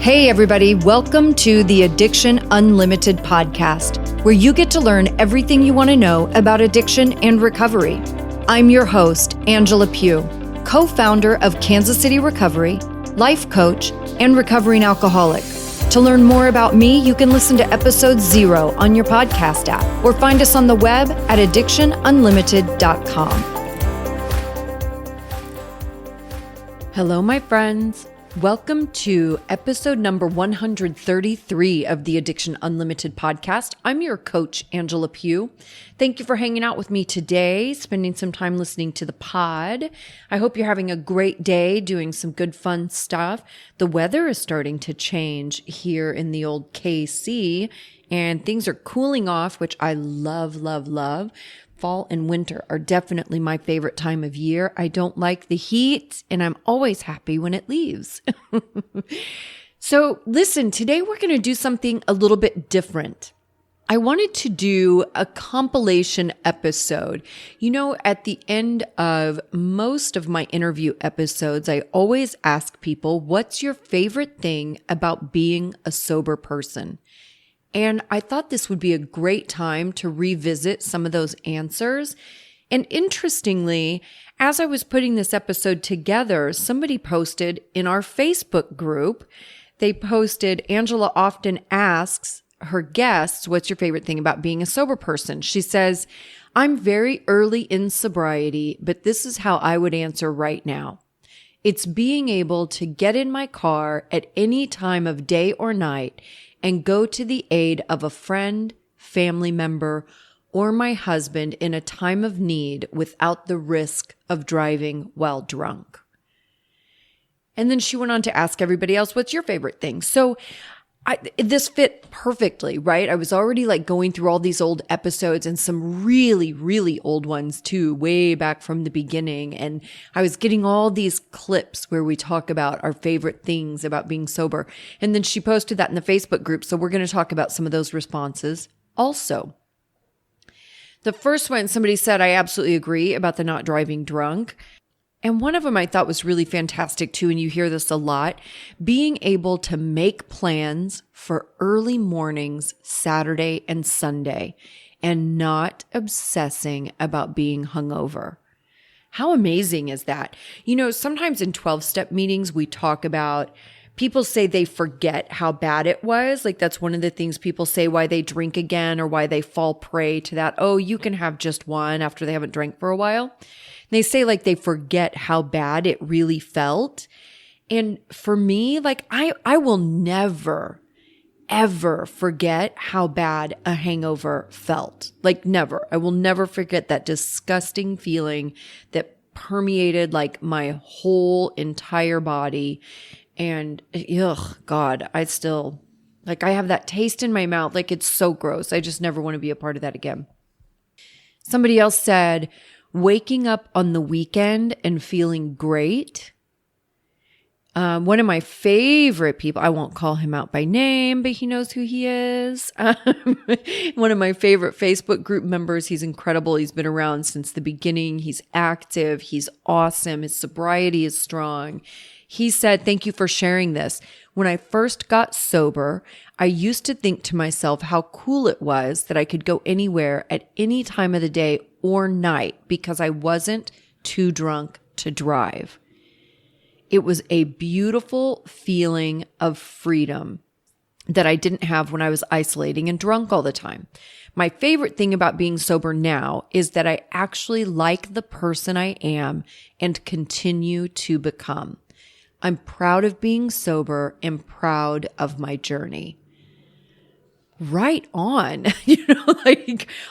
Hey everybody, welcome to the Addiction Unlimited podcast, where you get to learn everything you want to know about addiction and recovery. I'm your host, Angela Pugh, co-founder of Kansas City Recovery, life coach, and recovering alcoholic. To learn more about me, you can listen to episode 0 on your podcast app or find us on the web at addictionunlimited.com. Hello, my friends. Welcome to episode number 133 of the Addiction Unlimited podcast. I'm your coach, Angela Pugh. Thank you for hanging out with me today, spending some time listening to the pod. I hope you're having a great day, doing some good fun stuff. The weather is starting to change here in the old KC, and things are cooling off, which I love, love, love. Fall and winter are definitely my favorite time of year. I don't like the heat, and I'm always happy when it leaves. So listen, today we're going to do something a little bit different. I wanted to do a compilation episode. You know, at the end of most of my interview episodes, I always ask people, what's your favorite thing about being a sober person? And I thought this would be a great time to revisit some of those answers. And interestingly, as I was putting this episode together, somebody posted in our Facebook group, they posted, Angela often asks her guests, what's your favorite thing about being a sober person? She says, I'm very early in sobriety, but this is how I would answer right now. It's being able to get in my car at any time of day or night and go to the aid of a friend, family member, or my husband in a time of need without the risk of driving while drunk. And then she went on to ask everybody else, what's your favorite thing? So this fit perfectly, right? I was already going through all these old episodes and some really, really old ones too, way back from the beginning. And I was getting all these clips where we talk about our favorite things about being sober. And then she posted that in the Facebook group. So we're going to talk about some of those responses also. The first one, somebody said, I absolutely agree about the not driving drunk. And one of them I thought was really fantastic too, and you hear this a lot, being able to make plans for early mornings, Saturday and Sunday, and not obsessing about being hungover. How amazing is that? You know, sometimes in 12-step meetings, we talk about people say they forget how bad it was. That's one of the things people say why they drink again or why they fall prey to that. Oh, you can have just one after they haven't drank for a while. They say they forget how bad it really felt. And for me, I will never, ever forget how bad a hangover felt. Never. I will never forget that disgusting feeling that permeated my whole entire body. And ugh, God, I still, I have that taste in my mouth. It's so gross. I just never want to be a part of that again. Somebody else said, waking up on the weekend and feeling great. One of my favorite people, I won't call him out by name, but he knows who he is. One of my favorite Facebook group members. He's incredible. He's been around since the beginning. He's active. He's awesome. His sobriety is strong. He said, thank you for sharing this. When I first got sober, I used to think to myself how cool it was that I could go anywhere at any time of the day or night because I wasn't too drunk to drive. It was a beautiful feeling of freedom that I didn't have when I was isolating and drunk all the time. My favorite thing about being sober now is that I actually like the person I am and continue to become. I'm proud of being sober and proud of my journey. Right on.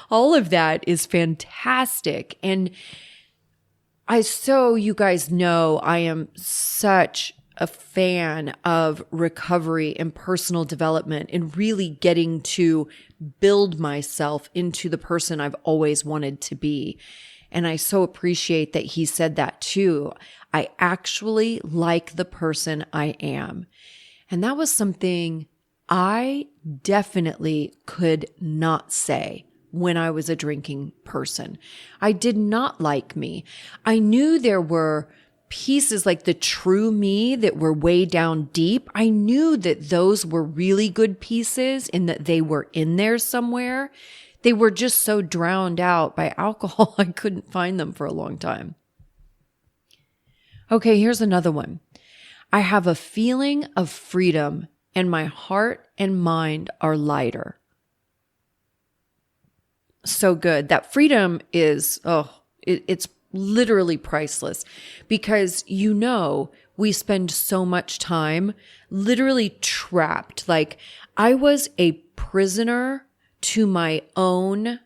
All of that is fantastic. And you guys know, I am such a fan of recovery and personal development and really getting to build myself into the person I've always wanted to be. And I so appreciate that he said that too. I actually like the person I am. And that was something I definitely could not say when I was a drinking person. I did not like me. I knew there were pieces, like the true me that were way down deep, I knew that those were really good pieces and that they were in there somewhere. They were just so drowned out by alcohol, I couldn't find them for a long time. Okay, here's another one. I have a feeling of freedom and my heart and mind are lighter. So good. That freedom is, it's literally priceless because, we spend so much time literally trapped. Like I was a prisoner to my own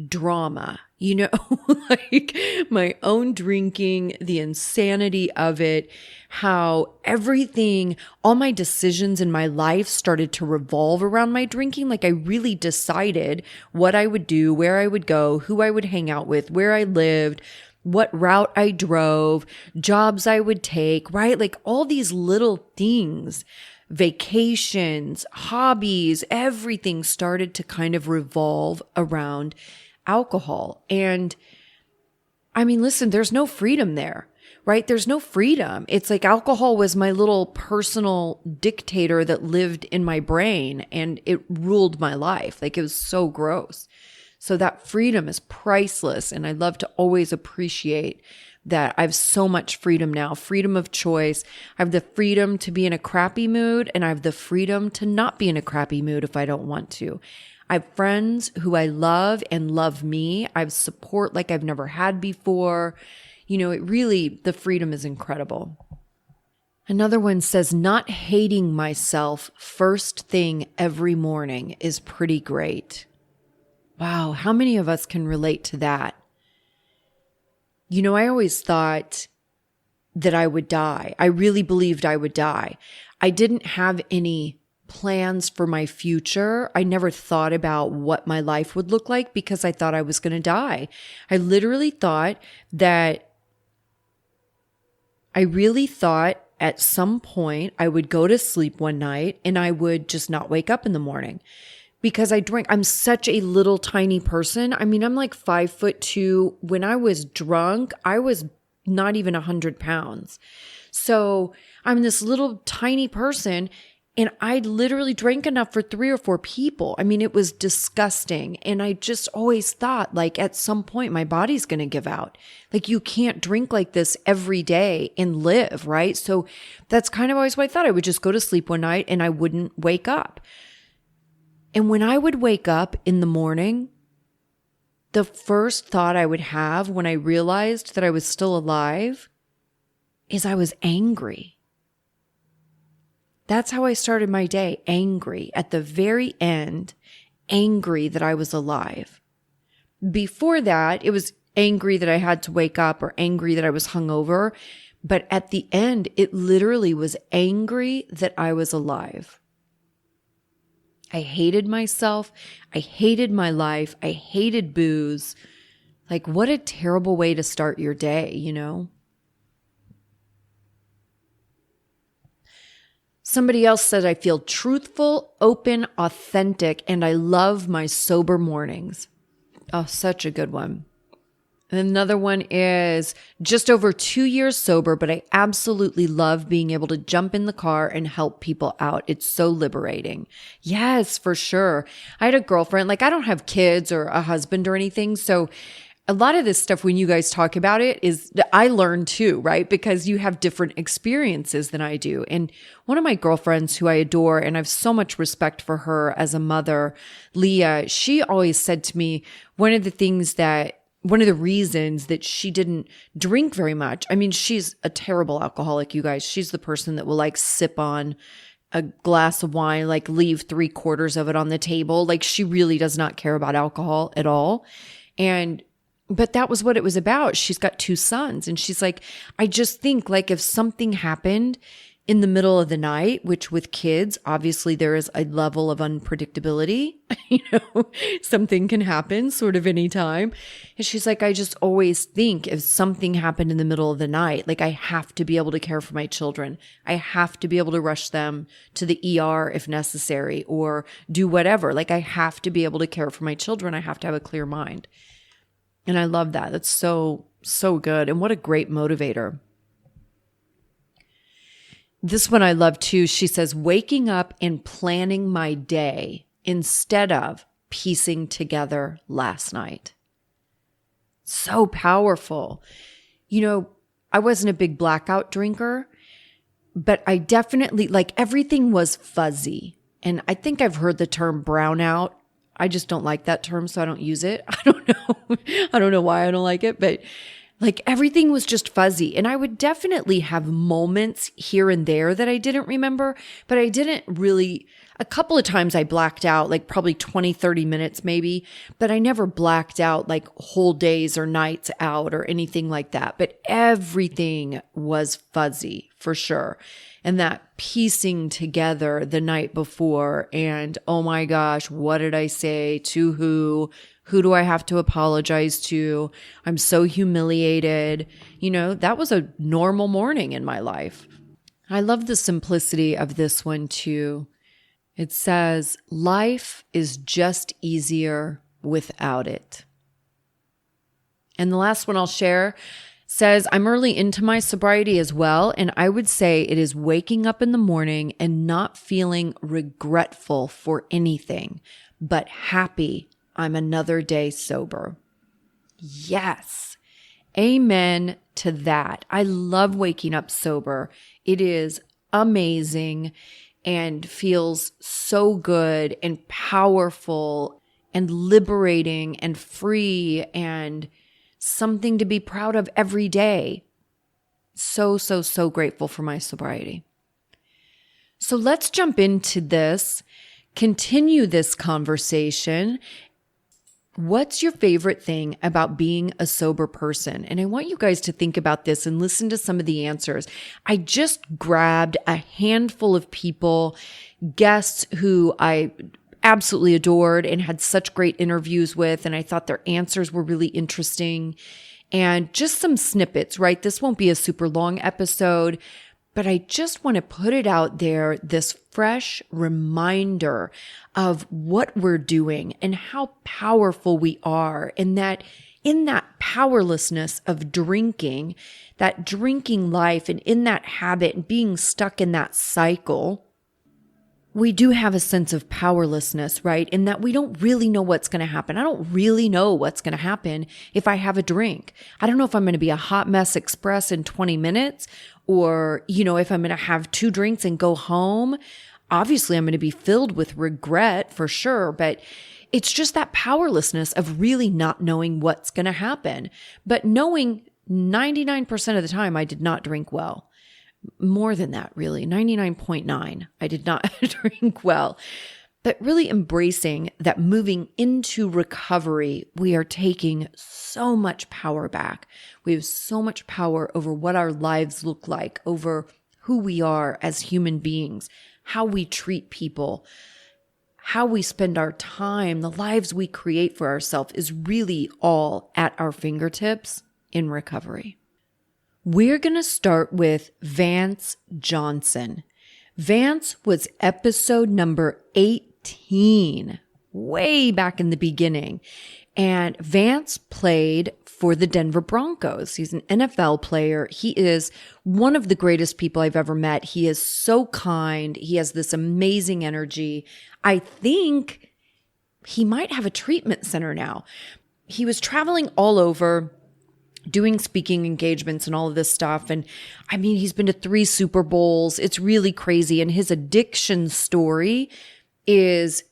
drama, like my own drinking, the insanity of it, how everything, all my decisions in my life started to revolve around my drinking. Like I really decided what I would do, where I would go, who I would hang out with, where I lived, what route I drove, jobs I would take, right? Like all these little things, vacations, hobbies, everything started to kind of revolve around alcohol. And I mean, listen, there's no freedom there, right? There's no freedom. It's like alcohol was my little personal dictator that lived in my brain and it ruled my life. Like it was so gross. So that freedom is priceless. And I love to always appreciate that I have so much freedom now, freedom of choice. I have the freedom to be in a crappy mood and I have the freedom to not be in a crappy mood if I don't want to. I have friends who I love and love me. I have support like I've never had before. The freedom is incredible. Another one says, not hating myself first thing every morning is pretty great. Wow, how many of us can relate to that? I always thought that I would die. I really believed I would die. I didn't have any plans for my future. I never thought about what my life would look like because I thought I was going to die. I really thought at some point I would go to sleep one night and I would just not wake up in the morning because I drink. I'm such a little tiny person. I mean, I'm like 5'2". When I was drunk, I was not even 100 pounds. So I'm this little tiny person. And I literally drank enough for 3 or 4 people. I mean, it was disgusting. And I just always thought, like, at some point, my body's going to give out. Like, you can't drink like this every day and live, right? So that's kind of always what I thought. I would just go to sleep one night and I wouldn't wake up. And when I would wake up in the morning, the first thought I would have when I realized that I was still alive is I was angry. That's how I started my day, angry. At the very end, angry that I was alive. Before that, it was angry that I had to wake up or angry that I was hungover. But at the end, it literally was angry that I was alive. I hated myself. I hated my life. I hated booze. Like, what a terrible way to start your day, Somebody else said, I feel truthful, open, authentic, and I love my sober mornings. Oh, such a good one. And another one is just over 2 years sober, but I absolutely love being able to jump in the car and help people out. It's so liberating. Yes, for sure. I had a girlfriend, like I don't have kids or a husband or anything. So a lot of this stuff, when you guys talk about it, is I learn too, right? Because you have different experiences than I do. And one of my girlfriends who I adore, and I have so much respect for her as a mother, Leah, she always said to me, one of the reasons that she didn't drink very much. I mean, she's a terrible alcoholic, you guys. She's the person that will like sip on a glass of wine, like leave 3/4 of it on the table. Like she really does not care about alcohol at all. But that was what it was about. She's got 2 sons. And she's like, I just think like if something happened in the middle of the night, which with kids, obviously there is a level of unpredictability, something can happen sort of anytime. And she's like, I just always think if something happened in the middle of the night, like I have to be able to care for my children. I have to be able to rush them to the ER if necessary or do whatever. Like I have to be able to care for my children. I have to have a clear mind. And I love that. That's so, so good. And what a great motivator. This one I love too. She says, waking up and planning my day instead of piecing together last night. So powerful. I wasn't a big blackout drinker, but I definitely, everything was fuzzy. And I think I've heard the term brownout. I just don't like that term, so I don't use it. I don't know. I don't know why I don't like it, but everything was just fuzzy. And I would definitely have moments here and there that I didn't remember, but I didn't really. A couple of times I blacked out, probably 20, 30 minutes maybe, but I never blacked out whole days or nights out or anything like that. But everything was fuzzy for sure. And that piecing together the night before and, oh my gosh, what did I say to who? Who do I have to apologize to? I'm so humiliated. That was a normal morning in my life. I love the simplicity of this one too. It says, life is just easier without it. And the last one I'll share says, I'm early into my sobriety as well, and I would say it is waking up in the morning and not feeling regretful for anything, but happy I'm another day sober. Yes. Amen to that. I love waking up sober. It is amazing and feels so good and powerful and liberating and free and something to be proud of every day. So grateful for my sobriety. So let's jump into this, continue this conversation. What's your favorite thing about being a sober person? And I want you guys to think about this and listen to some of the answers. I just grabbed a handful of people, guests who I absolutely adored and had such great interviews with, and I thought their answers were really interesting. And just some snippets, right? This won't be a super long episode, but I just want to put it out there, this fresh reminder of what we're doing and how powerful we are. And that in that powerlessness of drinking, that drinking life and in that habit and being stuck in that cycle, we do have a sense of powerlessness, right? In that we don't really know what's going to happen. I don't really know what's going to happen if I have a drink. I don't know if I'm going to be a hot mess express in 20 minutes or, if I'm going to have 2 drinks and go home. Obviously, I'm going to be filled with regret for sure, but it's just that powerlessness of really not knowing what's going to happen. But knowing 99% of the time I did not drink well. More than that, really, 99.9. I did not drink well, but really embracing that moving into recovery, we are taking so much power back. We have so much power over what our lives look like, over who we are as human beings, how we treat people, how we spend our time, the lives we create for ourselves is really all at our fingertips in recovery. We're going to start with Vance Johnson. Vance was episode number 18, way back in the beginning. And Vance played for the Denver Broncos. He's an NFL player. He is one of the greatest people I've ever met. He is so kind. He has this amazing energy. I think he might have a treatment center now. He was traveling all over, doing speaking engagements and all of this stuff. And I mean, he's been to 3 Super Bowls. It's really crazy. And his addiction story is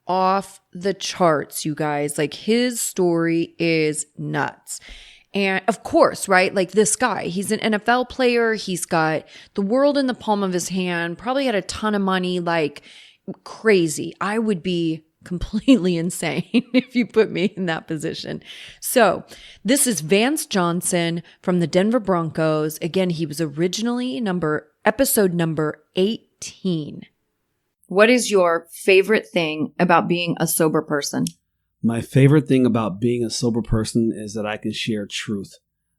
off the charts, you guys. His story is nuts. And of course, right? This guy, he's an NFL player. He's got the world in the palm of his hand, probably had a ton of money, crazy. I would be completely insane if you put me in that position. So this is Vance Johnson from the Denver Broncos. Again, he was originally episode number 18. What is your favorite thing about being a sober person? My favorite thing about being a sober person is that I can share truth,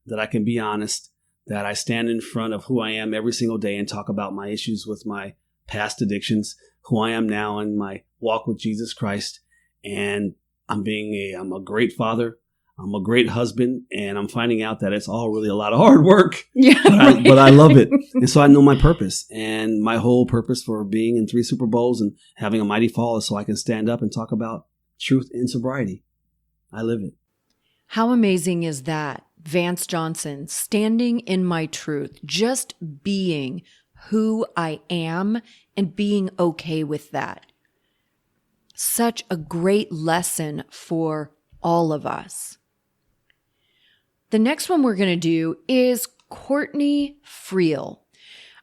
that I can be honest, that I stand in front of who I am every single day and talk about my issues with my past addictions, who I am now in my walk with Jesus Christ. And I'm a great father. I'm a great husband, and I'm finding out that it's all really a lot of hard work. Yeah. But I love it. And so I know my purpose. And my whole purpose for being in 3 Super Bowls and having a mighty fall is so I can stand up and talk about truth in sobriety. I live it. How amazing is that? Vance Johnson, standing in my truth, just being who I am and being okay with that. Such a great lesson for all of us. The next one we're going to do is Courtney Friel.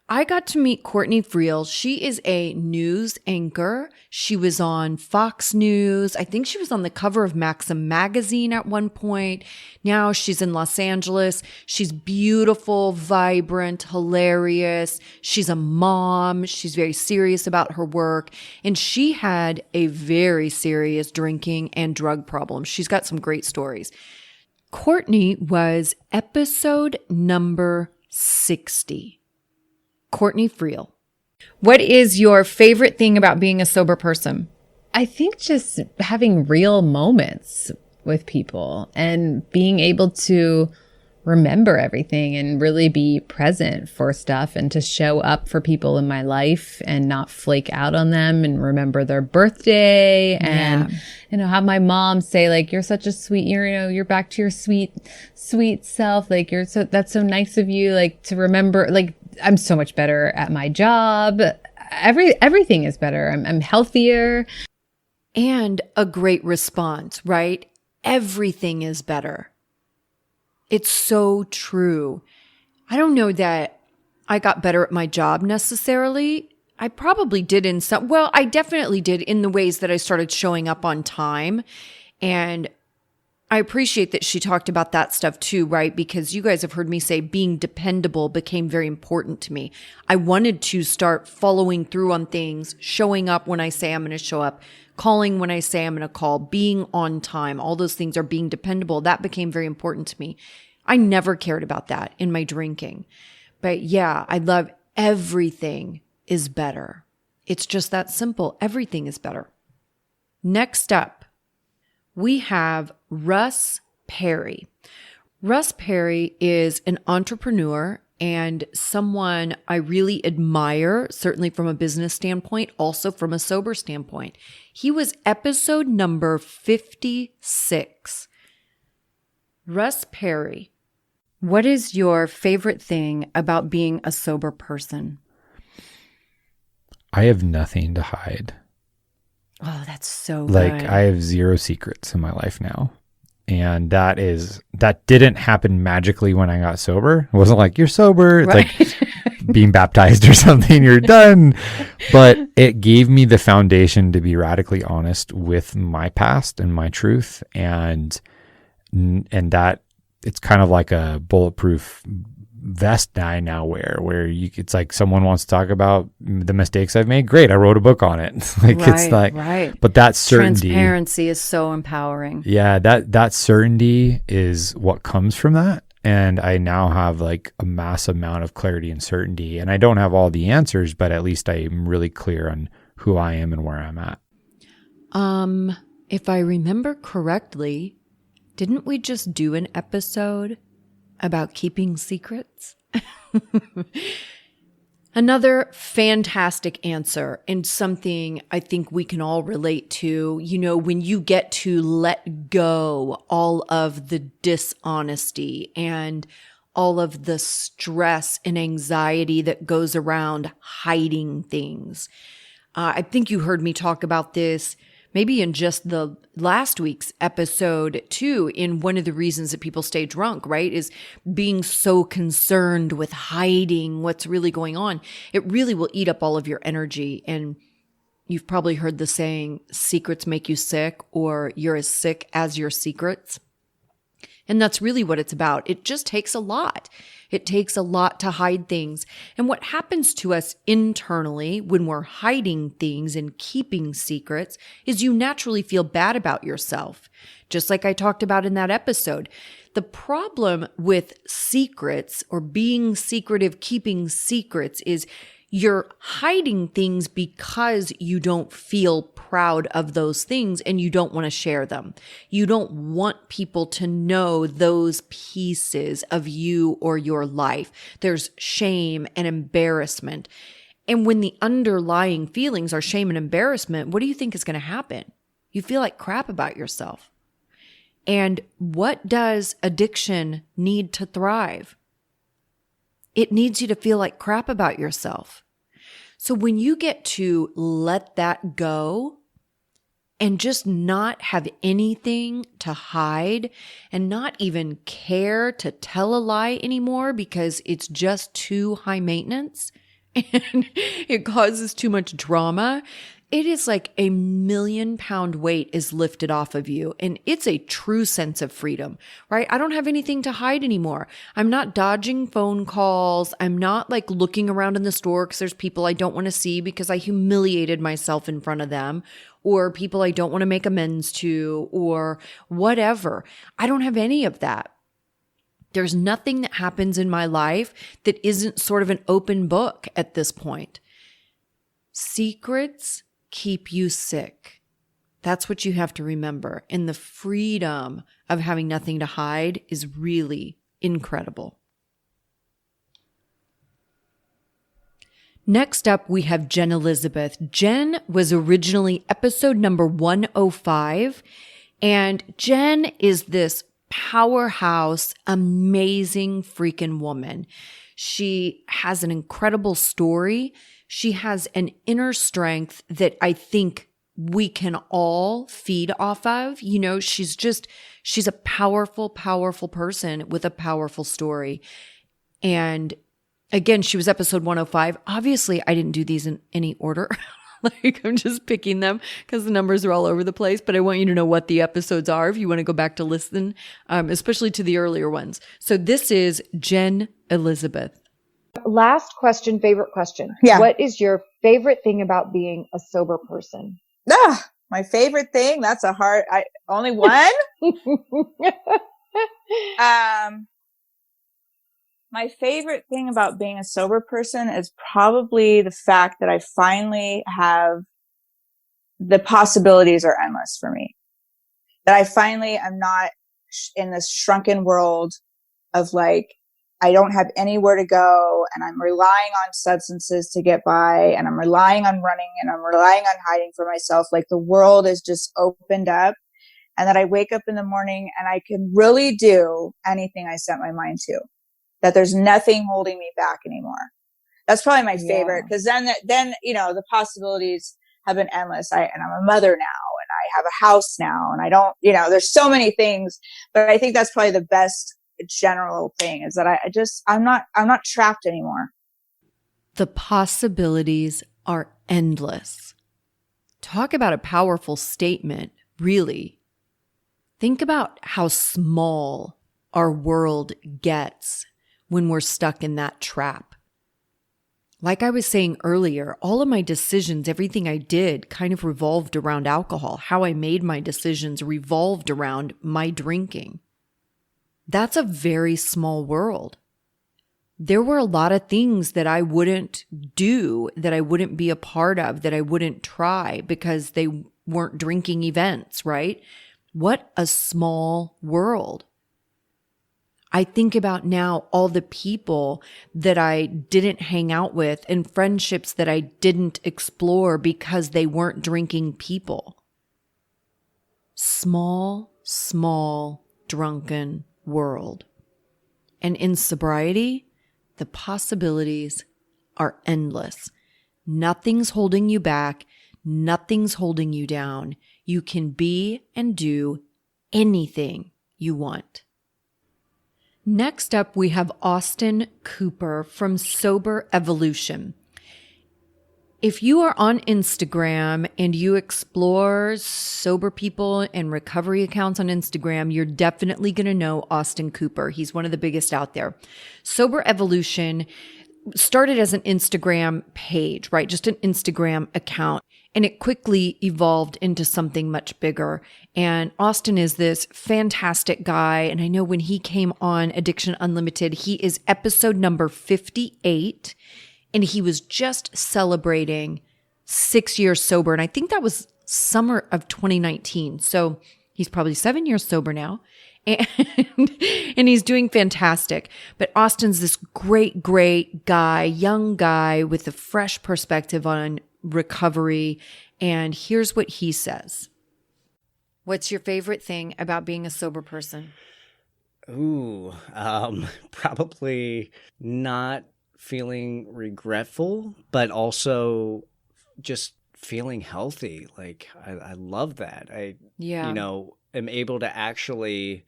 I got to meet Courtney Friel. She is a news anchor. She was on Fox News. I think she was on the cover of Maxim magazine at one point. Now she's in Los Angeles. She's beautiful, vibrant, hilarious. She's a mom. She's very serious about her work. And she had a very serious drinking and drug problem. She's got some great stories. Courtney was episode number 60. Courtney Friel. What is your favorite thing about being a sober person? I think just having real moments with people and being able to remember everything and really be present for stuff and to show up for people in my life and not flake out on them and remember their birthday and, have my mom say like, you're such a sweet, you're back to your sweet self. Like that's so nice of you. Like to remember, like I'm so much better at my job. Everything is better. I'm healthier. And a great response, right? Everything is better. It's so true. I don't know that I got better at my job necessarily. I probably did I definitely did in the ways that I started showing up on time. And I appreciate that she talked about that stuff too, right? Because you guys have heard me say being dependable became very important to me. I wanted to start following through on things, showing up when I say I'm going to show up, calling when I say I'm going to call, being on time. All those things are being dependable. That became very important to me. I never cared about that in my drinking. But yeah, I love everything is better. It's just that simple. Everything is better. Next up, we have Russ Perry. Russ Perry is an entrepreneur and someone I really admire, certainly from a business standpoint, also from a sober standpoint. He was episode number 56. Russ Perry, what is your favorite thing about being a sober person? I have nothing to hide. Oh, that's so good. I have 0 secrets in my life now. And that didn't happen magically when I got sober. It wasn't like, you're sober. It's like being baptized or something, you're done. But it gave me the foundation to be radically honest with my past and my truth. And that it's kind of like a bulletproof vest I now wear, where it's like someone wants to talk about the mistakes I've made. Great, I wrote a book on it. Right. But that certainty, transparency is so empowering. Yeah, that certainty is what comes from that. And I now have like a massive amount of clarity and certainty. And I don't have all the answers, but at least I'm really clear on who I am and where I'm at. If I remember correctly, didn't we just do an episode about keeping secrets? Another fantastic answer, and something I think we can all relate to, when you get to let go all of the dishonesty and all of the stress and anxiety that goes around hiding things. I think you heard me talk about this maybe in just the last week's episode too, in one of the reasons that people stay drunk, right, is being so concerned with hiding what's really going on. It really will eat up all of your energy. And you've probably heard the saying, secrets make you sick, or you're as sick as your secrets. And that's really what it's about. It just takes a lot. It takes a lot to hide things. And what happens to us internally when we're hiding things and keeping secrets is you naturally feel bad about yourself, just like I talked about in that episode. The problem with secrets or being secretive, keeping secrets, is You're hiding things because you don't feel proud of those things and you don't want to share them. You don't want people to know those pieces of you or your life. There's shame and embarrassment. And when the underlying feelings are shame and embarrassment, what do you think is going to happen? You feel like crap about yourself. And what does addiction need to thrive? It needs you to feel like crap about yourself. So when you get to let that go and just not have anything to hide and not even care to tell a lie anymore because it's just too high maintenance and it causes too much drama, it is like a 1,000,000-pound weight is lifted off of you. And it's a true sense of freedom, right? I don't have anything to hide anymore. I'm not dodging phone calls. I'm not like looking around in the store because there's people I don't want to see because I humiliated myself in front of them, or people I don't want to make amends to, or whatever. I don't have any of that. There's nothing that happens in my life that isn't sort of an open book at this point. Secrets keep you sick. That's what you have to remember. And the freedom of having nothing to hide is really incredible. Next up, we have Jen Elizabeth. Jen was originally episode number 105. And Jen is this powerhouse, amazing freaking woman. She has an incredible story. She has an inner strength that I think we can all feed off of. You know, she's a powerful, powerful person with a powerful story. And again, she was episode 105. Obviously, I didn't do these in any order. Like, I'm just picking them because the numbers are all over the place, but I want you to know what the episodes are if you want to go back to listen, especially to the earlier ones. So this is Jen Elizabeth. Last question, favorite question. Yeah. What is your favorite thing about being a sober person? My favorite thing? That's a hard, only one? My favorite thing about being a sober person is probably the fact that I finally have, the possibilities are endless for me. That I finally am not in this shrunken world of like, I don't have anywhere to go and I'm relying on substances to get by and I'm relying on running and I'm relying on hiding for myself. Like the world is just opened up and that I wake up in the morning and I can really do anything I set my mind to. That there's nothing holding me back anymore. That's probably my favorite because then, you know, the possibilities have been endless. And I'm a mother now and I have a house now and I don't, you know, there's so many things, but I think that's probably the best general thing is that I'm not trapped anymore. The possibilities are endless. Talk about a powerful statement, really. Think about how small our world gets when we're stuck in that trap. Like I was saying earlier, all of my decisions, everything I did kind of revolved around alcohol. How I made my decisions revolved around my drinking. That's a very small world. There were a lot of things that I wouldn't do, that I wouldn't be a part of, that I wouldn't try because they weren't drinking events, right? What a small world. I think about now all the people that I didn't hang out with and friendships that I didn't explore because they weren't drinking people. Small, drunken world. And in sobriety, the possibilities are endless. Nothing's holding you back. Nothing's holding you down. You can be and do anything you want. Next up, we have Austin Cooper from Sober Evolution. If you are on Instagram and you explore sober people and recovery accounts on Instagram, you're definitely going to know Austin Cooper. He's one of the biggest out there. Sober Evolution started as an Instagram page, right? Just an Instagram account. And it quickly evolved into something much bigger. And Austin is this fantastic guy. And I know when he came on Addiction Unlimited, he is episode number 58. and he was just celebrating 6 years sober. And I think that was summer of 2019. So he's probably 7 years sober now. And he's doing fantastic. But Austin's this great guy, young guy with a fresh perspective on recovery. And here's what he says. What's your favorite thing about being a sober person? Ooh, probably not feeling regretful, but also just feeling healthy. Like I love that. Am able to actually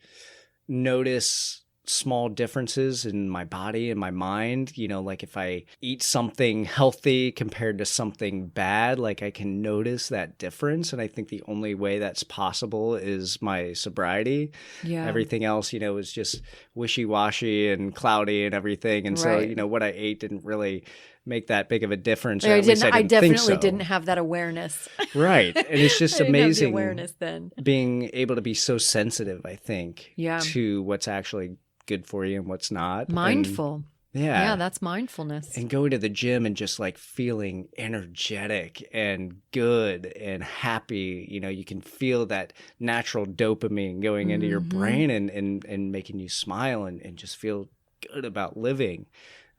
notice small differences in my body and my mind. Like if I eat something healthy compared to something bad, like I can notice that difference. And I think the only way that's possible is my sobriety. Yeah. Everything else, is just wishy-washy and cloudy and everything. And Right. so, what I ate didn't really make that big of a difference. I definitely think so. didn't have that awareness. Right. And it's just I didn't have the amazing awareness then. being able to be so sensitive, I think, Yeah. to what's actually good for you and what's not. Mindful. And, Yeah, that's mindfulness. And going to the gym and just like feeling energetic and good and happy. You can feel that natural dopamine going into your brain and making you smile and just feel good about living.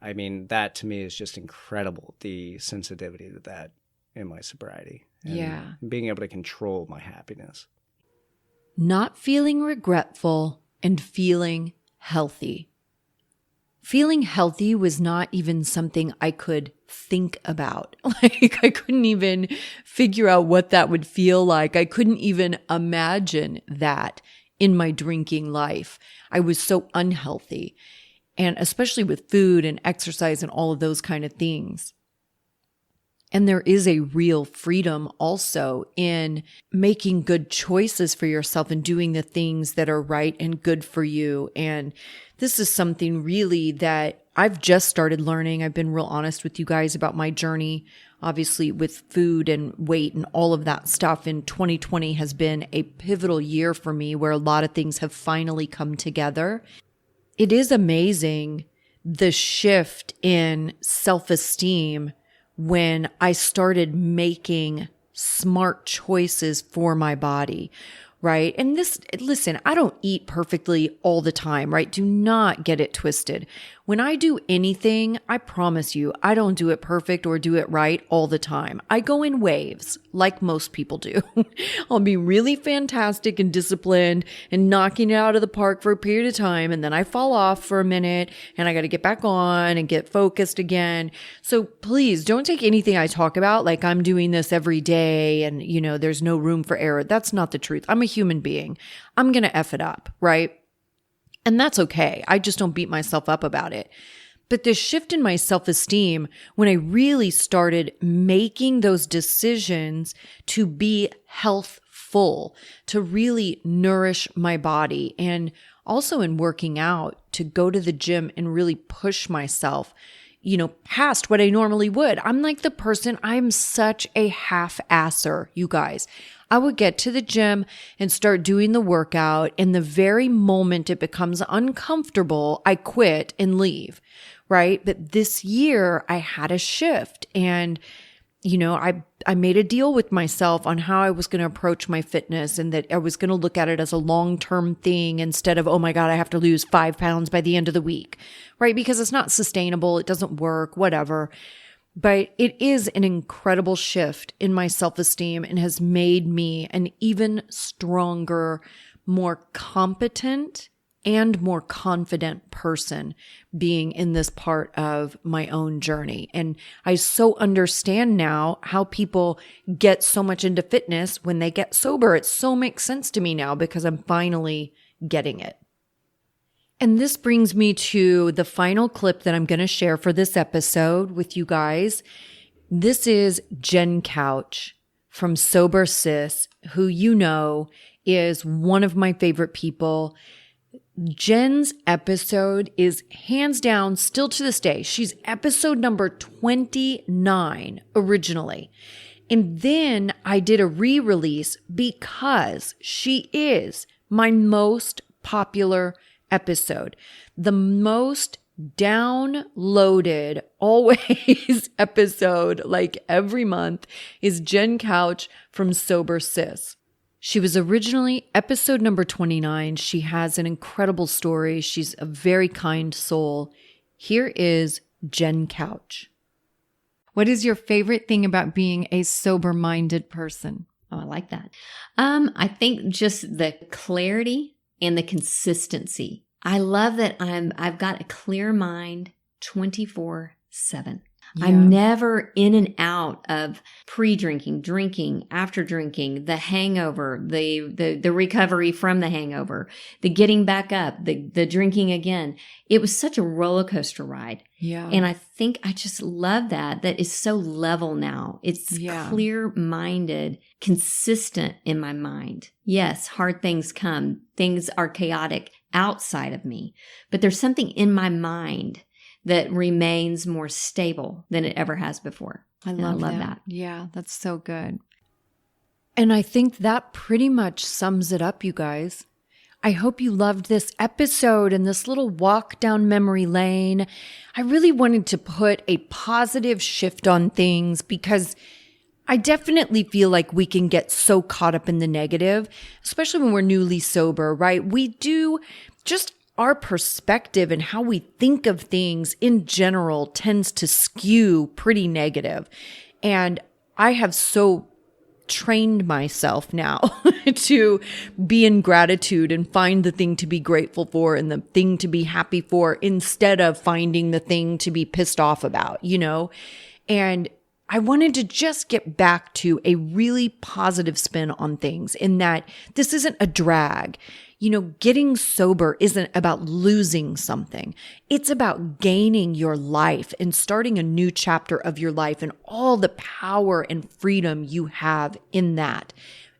I mean, that to me is just incredible, the sensitivity to that in my sobriety. And being able to control my happiness. Not feeling regretful and feeling healthy. Feeling healthy was not even something I could think about. Like I couldn't even figure out what that would feel like. I couldn't even imagine that in my drinking life. I was so unhealthy. And especially with food and exercise and all of those kind of things. And there is a real freedom also in making good choices for yourself and doing the things that are right and good for you. And this is something really that I've just started learning. I've been real honest with you guys about my journey, obviously with food and weight and all of that stuff. And 2020 has been a pivotal year for me where a lot of things have finally come together. It is amazing the shift in self-esteem when I started making smart choices for my body, right? And listen, I don't eat perfectly all the time, right? Do not get it twisted. When I do anything, I promise you, I don't do it perfect or do it right all the time. I go in waves, like most people do. I'll be really fantastic and disciplined and knocking it out of the park for a period of time, and then I fall off for a minute, and I got to get back on and get focused again. So please don't take anything I talk about like I'm doing this every day and, there's no room for error. That's not the truth. I'm a human being. I'm going to F it up, right? And that's okay. I just don't beat myself up about it. But the shift in my self-esteem, when I really started making those decisions to be healthful, to really nourish my body, and also in working out, to go to the gym and really push myself, past what I normally would. I'm such a half-asser, you guys. I would get to the gym and start doing the workout, and the very moment it becomes uncomfortable, I quit and leave, right? But this year I had a shift, and I made a deal with myself on how I was going to approach my fitness, and that I was going to look at it as a long-term thing instead of, oh my God, I have to lose 5 pounds by the end of the week, right? Because it's not sustainable. It doesn't work, whatever. But it is an incredible shift in my self-esteem and has made me an even stronger, more competent, and more confident person being in this part of my own journey. And I so understand now how people get so much into fitness when they get sober. It so makes sense to me now because I'm finally getting it. And this brings me to the final clip that I'm going to share for this episode with you guys. This is Jen Couch from Sober Sis, who is one of my favorite people. Jen's episode is hands down, still to this day, she's episode number 29 originally. And then I did a re-release because she is my most popular episode, the most downloaded always episode, like every month, is Jen Couch from Sober Sis. She was originally episode number 29. She has an incredible story. She's a very kind soul. Here is Jen Couch. What is your favorite thing about being a sober-minded person? Oh, I like that. I think just the clarity and the consistency. I love that I've got a clear mind 24/7. Yeah. I'm never in and out of pre-drinking, drinking, after drinking, the hangover, the recovery from the hangover, the getting back up, the drinking again. It was such a roller coaster ride. Yeah. And I think I just love that is so level now. It's clear-minded, consistent in my mind. Yes, hard things come. Things are chaotic outside of me, but there's something in my mind that remains more stable than it ever has before. I love that. Yeah, that's so good. And I think that pretty much sums it up, you guys. I hope you loved this episode and this little walk down memory lane. I really wanted to put a positive shift on things because I definitely feel like we can get so caught up in the negative, especially when we're newly sober, right? We do just our perspective and how we think of things in general tends to skew pretty negative. And I have so trained myself now to be in gratitude and find the thing to be grateful for and the thing to be happy for instead of finding the thing to be pissed off about, you know? And I wanted to just get back to a really positive spin on things in that this isn't a drag. You know, getting sober isn't about losing something. It's about gaining your life and starting a new chapter of your life and all the power and freedom you have in that.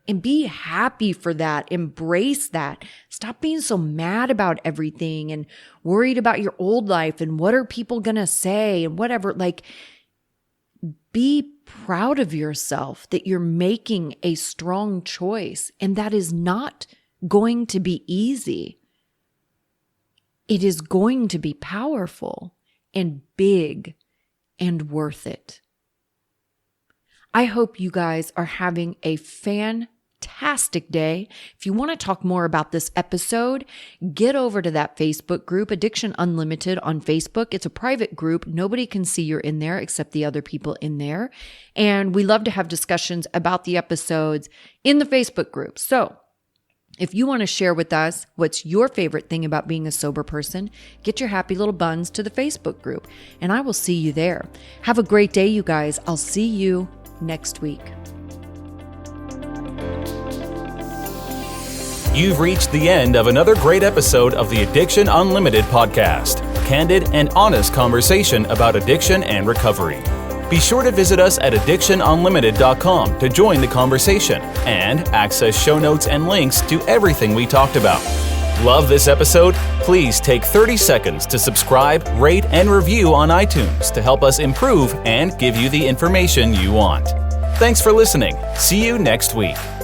And be happy for that. Embrace that. Stop being so mad about everything and worried about your old life and what are people going to say and whatever. Like, be proud of yourself that you're making a strong choice and that is not going to be easy. It is going to be powerful and big and worth it. I hope you guys are having a fantastic day. If you want to talk more about this episode, get over to that Facebook group, Addiction Unlimited on Facebook. It's a private group. Nobody can see you're in there except the other people in there. And we love to have discussions about the episodes in the Facebook group. So if you want to share with us what's your favorite thing about being a sober person, get your happy little buns to the Facebook group, and I will see you there. Have a great day, you guys. I'll see you next week. You've reached the end of another great episode of the Addiction Unlimited podcast. Candid and honest conversation about addiction and recovery. Be sure to visit us at addictionunlimited.com to join the conversation and access show notes and links to everything we talked about. Love this episode? Please take 30 seconds to subscribe, rate, and review on iTunes to help us improve and give you the information you want. Thanks for listening. See you next week.